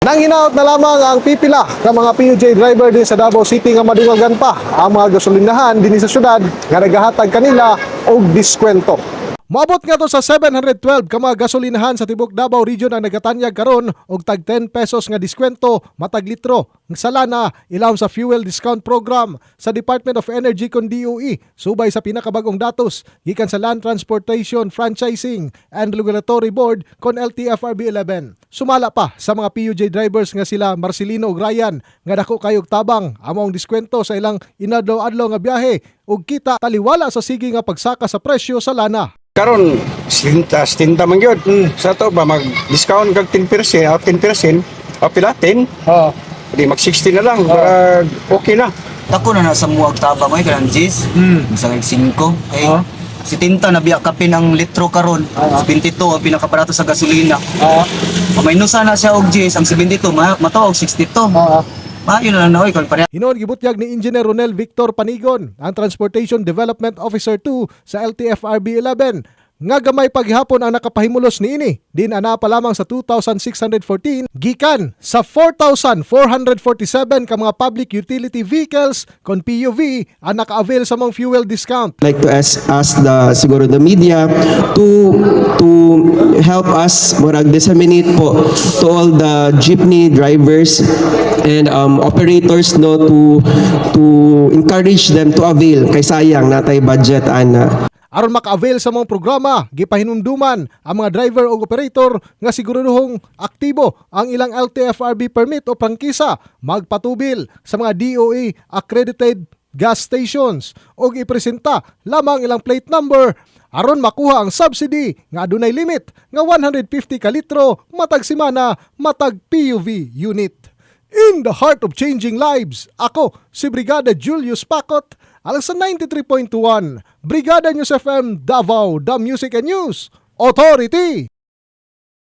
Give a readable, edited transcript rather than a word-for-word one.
Nanghinaot na lamang ang pipila ng mga PUJ driver din sa Davao City nga madungagan pa ang mga gasolinahan din sa syudad nga nagahatag kanila og diskwento. Moabot nga to sa 712 ka mga gasolinahan sa tibok Davao Region ang nagatanyag karon og tag 10 pesos nga diskwento matag litro sa lana ilawom sa fuel discount program sa Department of Energy kon DOE subay sa pinakabagong datos gikan sa Land Transportation Franchising and Regulatory Board kon LTFRB 11. Sumala pa sa mga PUJ drivers nga sila Marcelino ug Ryan nga dako kayog tabang among diskwento sa ilang inadlaw-adlaw nga biyahe ug kita taliwala sa sige nga pagsaka sa presyo sa lana. Karon stinta man gyud. Sa to ba mag-discount kag 10% o 10% o pila 10? Di mag 60 na lang para okay na. Dako na sa muag taba mo kanang G's. Sa 5 kay si tinta na biya kapin ang litro karon. 72 ang pinakabarato sa gasolina. May nusa na siya og G's ang 72 matuog 62. Yun na oy kon pareha. Hinoon gibutyag ni Engineer Ronel Victor Panigon, ang Transportation Development Officer 2 sa LTFRB 11, nga gamay paghapon ang nakapahimulos niini. Din ana pa lamang sa 2,614 gikan sa 4,447 ka mga public utility vehicles kon PUV ang naka-avail sa mga fuel discount. Like to ask the siguro the media to help us disseminate po to all the jeepney drivers and operators no to encourage them to avail kay sayang natay budget ana. Aron maka-avail sa mga programa, gipahinumduman ang mga driver o operator nga siguruhong aktibo ang ilang LTFRB permit o prangkisa magpatubil sa mga DOE accredited gas stations o ipresenta lamang ilang plate number aron makuha ang subsidy nga adunay limit nga 150 ka litro matag semana matag PUV unit. In the heart of changing lives, ako si Brigada Julius Pacot, alang sa 93.1 Brigada News FM Davao, the Music and News Authority.